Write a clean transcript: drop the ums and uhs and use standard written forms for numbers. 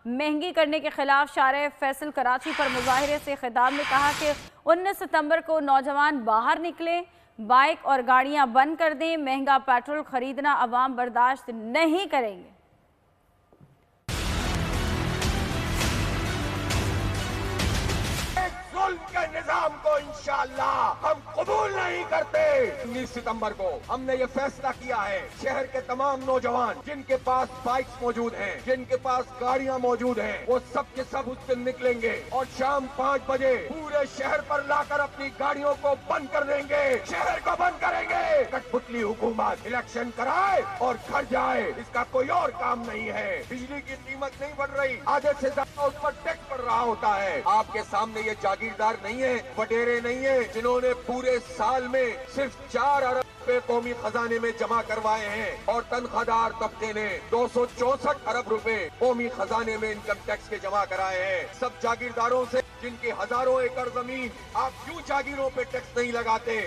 महंगी करने के खिलाफ शारे फैसल कराची पर मुजाहिरे से खिताब में कहा कि 19 सितंबर को नौजवान बाहर निकले, बाइक और गाड़ियां बंद कर दें, महंगा पेट्रोल खरीदना अवाम बर्दाश्त नहीं करेंगे। के निजाम को इंशाअल्लाह हम कबूल नहीं करते। 19 सितंबर को हमने ये फैसला किया है, शहर के तमाम नौजवान जिनके पास बाइक्स मौजूद हैं, जिनके पास गाड़ियां मौजूद हैं, वो सब के सब उस दिन निकलेंगे और शाम 5 बजे पूरे शहर पर लाकर अपनी गाड़ियों को बंद कर देंगे, शहर को बंद करेंगे। कठपुतली हुकूमत इलेक्शन कराए और घर जाए, इसका कोई और काम नहीं है। बिजली की कीमत नहीं बढ़ रही, आधे से ज्यादा उस पर टैक्स बढ़ रहा होता है। आपके सामने ये जागीरदार नहीं है, वडेरे नहीं है, जिन्होंने पूरे साल में सिर्फ 4 अरब रुपए कौमी खजाने में जमा करवाए हैं और तनख्वाहदार तबके ने 264 अरब रुपए कौमी खजाने में इनकम टैक्स के जमा कराए हैं। सब जागीरदारों से जिनकी हजारों एकड़ जमीन, आप क्यों जागीरों पे टैक्स नहीं लगाते?